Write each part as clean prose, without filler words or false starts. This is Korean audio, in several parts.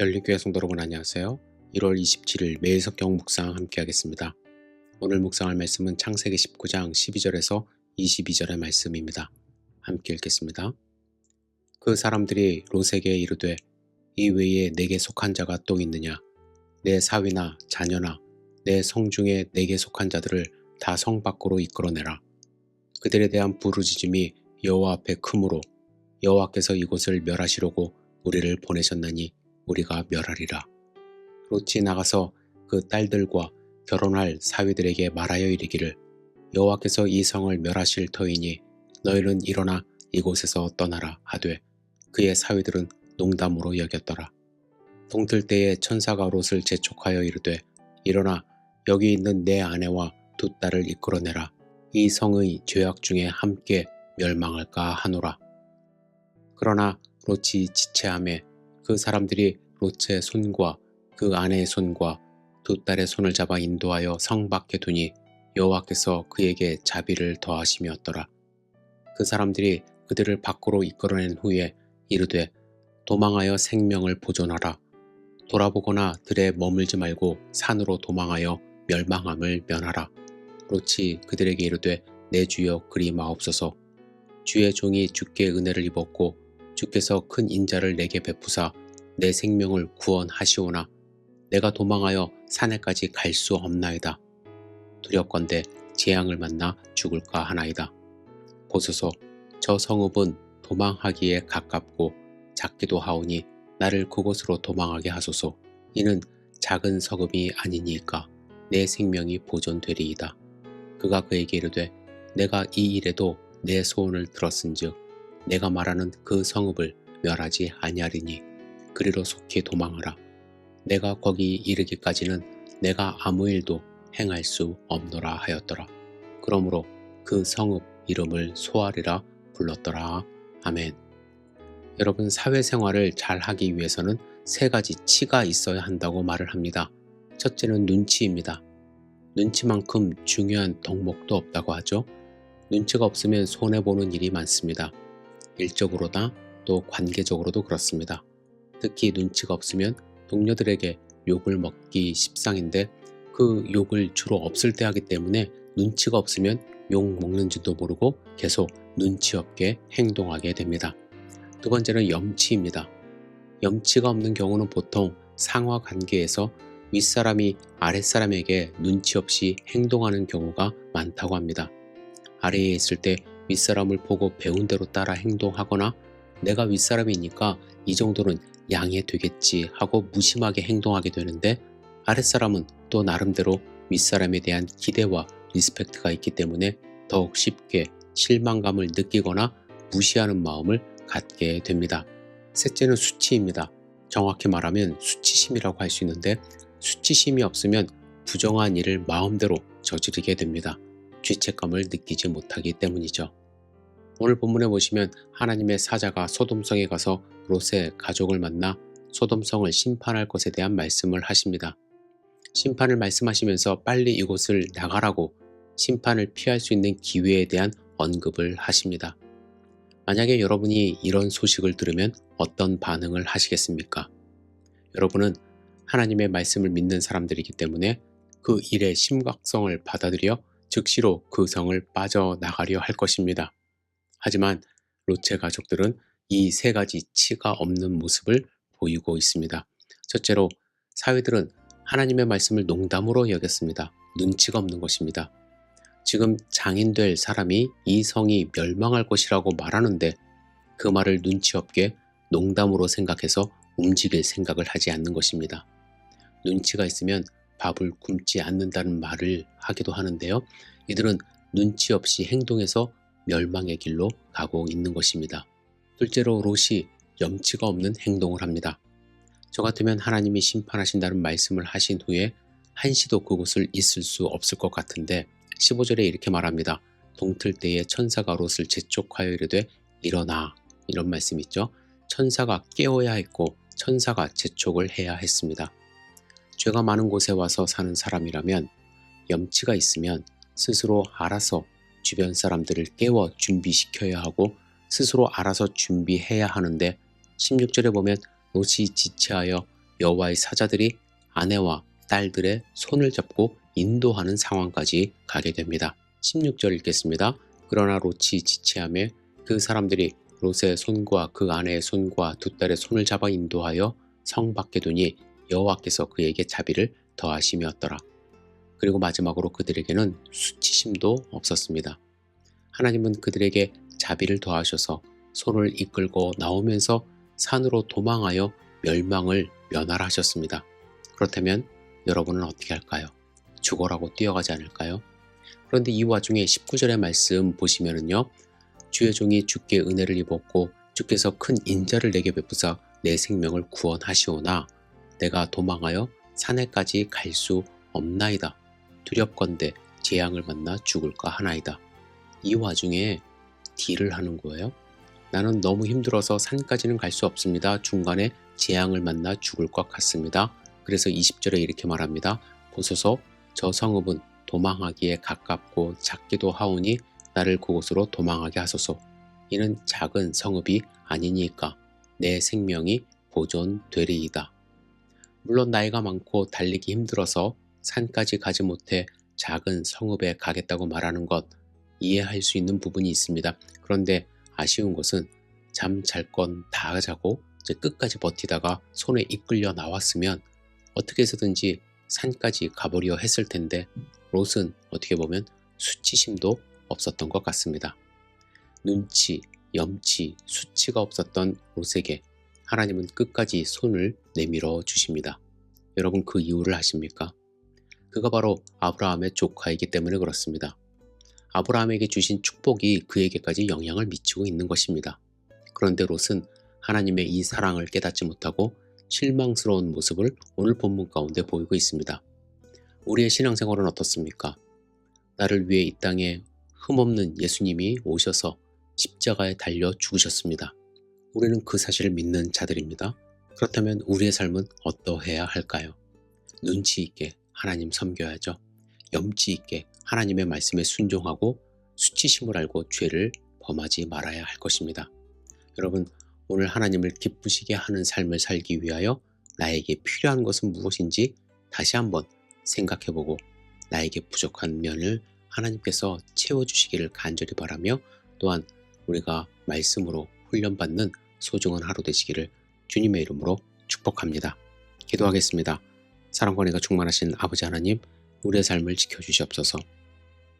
열린교회 성도 여러분 안녕하세요. 1월 27일 매일 성경 묵상 함께 하겠습니다. 오늘 묵상할 말씀은 창세기 19장 12절에서 22절의 말씀입니다. 함께 읽겠습니다. 그 사람들이 롯에게 이르되 이 외에 내게 속한 자가 또 있느냐? 내 사위나 자녀나 내 성 중에 내게 속한 자들을 다 성 밖으로 이끌어내라. 그들에 대한 부르짖음이 여호와 앞에 크므로 여호와께서 이곳을 멸하시려고 우리를 보내셨나니 우리가 멸하리라. 롯이 나가서 그 딸들과 결혼할 사위들에게 말하여 이르기를 여호와께서 이 성을 멸하실 터이니 너희는 일어나 이곳에서 떠나라 하되 그의 사위들은 농담으로 여겼더라. 동틀 때에 천사가 롯을 재촉하여 이르되 일어나 여기 있는 내 아내와 두 딸을 이끌어내라. 이 성의 죄악 중에 함께 멸망할까 하노라. 그러나 롯이 지체하매 그 사람들이 롯의 손과 그 아내의 손과 두 딸의 손을 잡아 인도하여 성 밖에 두니 여호와께서 그에게 자비를 더하심이었더라. 그 사람들이 그들을 밖으로 이끌어낸 후에 이르되 도망하여 생명을 보존하라. 돌아보거나 들에 머물지 말고 산으로 도망하여 멸망함을 면하라. 롯이 그들에게 이르되 내 주여 그리 마옵소서. 주의 종이 주께 은혜를 입었고 주께서 큰 인자를 내게 베푸사 내 생명을 구원하시오나 내가 도망하여 산에까지 갈 수 없나이다. 두렵건대 재앙을 만나 죽을까 하나이다. 보소서 저 성읍은 도망하기에 가깝고 작기도 하오니 나를 그곳으로 도망하게 하소서. 이는 작은 성읍이 아니니까 내 생명이 보존되리이다. 그가 그에게 이르되 내가 이 일에도 내 소원을 들었은즉 내가 말하는 그 성읍을 멸하지 아니하리니 그리로 속히 도망하라. 내가 거기 이르기까지는 내가 아무 일도 행할 수 없노라 하였더라. 그러므로 그 성읍 이름을 소알이라 불렀더라. 아멘. 여러분, 사회생활을 잘 하기 위해서는 세 가지 치가 있어야 한다고 말을 합니다. 첫째는 눈치입니다. 눈치만큼 중요한 덕목도 없다고 하죠. 눈치가 없으면 손해보는 일이 많습니다. 일적으로나 또 관계적으로도 그렇습니다. 특히 눈치가 없으면 동료들에게 욕을 먹기 십상인데 그 욕을 주로 없을 때 하기 때문에 눈치가 없으면 욕 먹는지도 모르고 계속 눈치 없게 행동하게 됩니다. 두 번째는 염치입니다. 염치가 없는 경우는 보통 상하 관계에서 윗사람이 아랫사람에게 눈치 없이 행동하는 경우가 많다고 합니다. 아래에 있을 때 윗사람을 보고 배운 대로 따라 행동하거나 내가 윗사람이니까 이 정도는 양해 되겠지 하고 무심하게 행동하게 되는데 아랫사람은 또 나름대로 윗사람에 대한 기대와 리스펙트가 있기 때문에 더욱 쉽게 실망감을 느끼거나 무시하는 마음을 갖게 됩니다. 셋째는 수치입니다. 정확히 말하면 수치심이라고 할 수 있는데 수치심이 없으면 부정한 일을 마음대로 저지르게 됩니다. 죄책감을 느끼지 못하기 때문이죠. 오늘 본문에 보시면 하나님의 사자가 소돔성에 가서 롯의 가족을 만나 소돔성을 심판할 것에 대한 말씀을 하십니다. 심판을 말씀하시면서 빨리 이곳을 나가라고 심판을 피할 수 있는 기회에 대한 언급을 하십니다. 만약에 여러분이 이런 소식을 들으면 어떤 반응을 하시겠습니까? 여러분은 하나님의 말씀을 믿는 사람들이기 때문에 그 일의 심각성을 받아들여 즉시로 그 성을 빠져나가려 할 것입니다. 하지만 롯의 가족들은 이 세 가지 치가 없는 모습을 보이고 있습니다. 첫째로 사위들은 하나님의 말씀을 농담으로 여겼습니다. 눈치가 없는 것입니다. 지금 장인될 사람이 이 성이 멸망할 것이라고 말하는데 그 말을 눈치 없게 농담으로 생각해서 움직일 생각을 하지 않는 것입니다. 눈치가 있으면 밥을 굶지 않는다는 말을 하기도 하는데요. 이들은 눈치 없이 행동해서 멸망의 길로 가고 있는 것입니다. 둘째로 롯이 염치가 없는 행동을 합니다. 저 같으면 하나님이 심판하신다는 말씀을 하신 후에 한시도 그곳을 있을 수 없을 것 같은데 15절에 이렇게 말합니다. 동틀 때에 천사가 롯을 재촉하여 이르되 일어나, 이런 말씀이 있죠. 천사가 깨워야 했고 천사가 재촉을 해야 했습니다. 죄가 많은 곳에 와서 사는 사람이라면 염치가 있으면 스스로 알아서 주변 사람들을 깨워 준비시켜야 하고 스스로 알아서 준비해야 하는데 16절에 보면 롯이 지체하여 여호와의 사자들이 아내와 딸들의 손을 잡고 인도하는 상황까지 가게 됩니다. 16절 읽겠습니다. 그러나 롯이 지체하며 그 사람들이 롯의 손과 그 아내의 손과 두 딸의 손을 잡아 인도하여 성 밖에 두니 여호와께서 그에게 자비를 더하심이었더라. 그리고 마지막으로 그들에게는 수치심도 없었습니다. 하나님은 그들에게 자비를 더하셔서 손을 이끌고 나오면서 산으로 도망하여 멸망을 면하하셨습니다. 그렇다면 여러분은 어떻게 할까요? 죽어라고 뛰어가지 않을까요? 그런데 이 와중에 19절의 말씀 보시면은요. 주의 종이 주께 은혜를 입었고 주께서 큰 인자를 내게 베푸사 내 생명을 구원하시오나 내가 도망하여 산에까지 갈 수 없나이다. 두렵건대 재앙을 만나 죽을까 하나이다. 이 와중에 딜을 하는 거예요. 나는 너무 힘들어서 산까지는 갈 수 없습니다. 중간에 재앙을 만나 죽을 것 같습니다. 그래서 20절에 이렇게 말합니다. 보소서 저 성읍은 도망하기에 가깝고 작기도 하오니 나를 그곳으로 도망하게 하소서. 이는 작은 성읍이 아니니까 내 생명이 보존되리이다. 물론 나이가 많고 달리기 힘들어서 산까지 가지 못해 작은 성읍에 가겠다고 말하는 것 이해할 수 있는 부분이 있습니다. 그런데 아쉬운 것은 잠 잘 건 다 자고 이제 끝까지 버티다가 손에 이끌려 나왔으면 어떻게 해서든지 산까지 가보려 했을 텐데 롯은 어떻게 보면 수치심도 없었던 것 같습니다. 눈치, 염치, 수치가 없었던 롯에게 하나님은 끝까지 손을 내밀어 주십니다. 여러분 그 이유를 아십니까? 그가 바로 아브라함의 조카이기 때문에 그렇습니다. 아브라함에게 주신 축복이 그에게까지 영향을 미치고 있는 것입니다. 그런데 롯은 하나님의 이 사랑을 깨닫지 못하고 실망스러운 모습을 오늘 본문 가운데 보이고 있습니다. 우리의 신앙생활은 어떻습니까? 나를 위해 이 땅에 흠없는 예수님이 오셔서 십자가에 달려 죽으셨습니다. 우리는 그 사실을 믿는 자들입니다. 그렇다면 우리의 삶은 어떠해야 할까요? 눈치 있게 하나님 섬겨야죠. 염치 있게 하나님의 말씀에 순종하고 수치심을 알고 죄를 범하지 말아야 할 것입니다. 여러분, 오늘 하나님을 기쁘시게 하는 삶을 살기 위하여 나에게 필요한 것은 무엇인지 다시 한번 생각해보고 나에게 부족한 면을 하나님께서 채워주시기를 간절히 바라며 또한 우리가 말씀으로 훈련받는 소중한 하루 되시기를 주님의 이름으로 축복합니다. 기도하겠습니다. 사랑과 은혜가 충만하신 아버지 하나님, 우리의 삶을 지켜주시옵소서.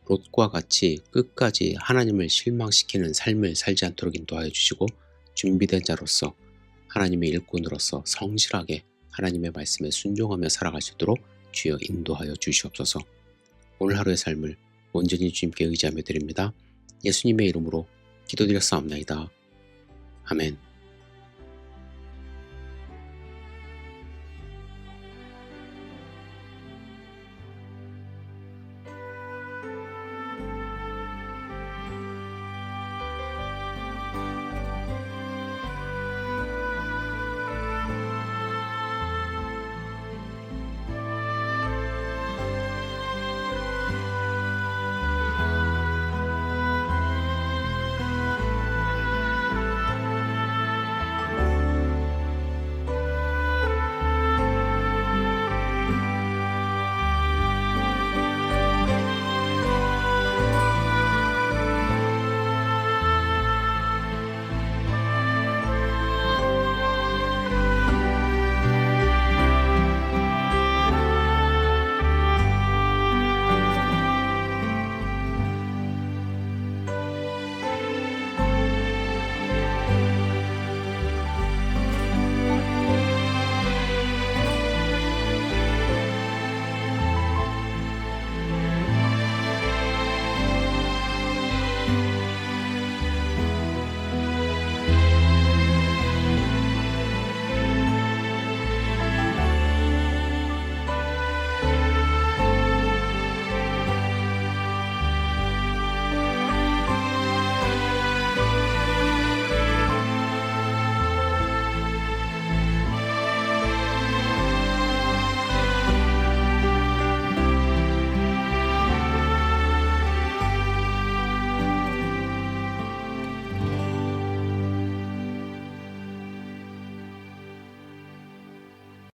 롯과 같이 끝까지 하나님을 실망시키는 삶을 살지 않도록 인도하여 주시고 준비된 자로서 하나님의 일꾼으로서 성실하게 하나님의 말씀에 순종하며 살아갈 수 있도록 주여 인도하여 주시옵소서. 오늘 하루의 삶을 온전히 주님께 의지하며 드립니다. 예수님의 이름으로 기도드렸사옵나이다. 아멘.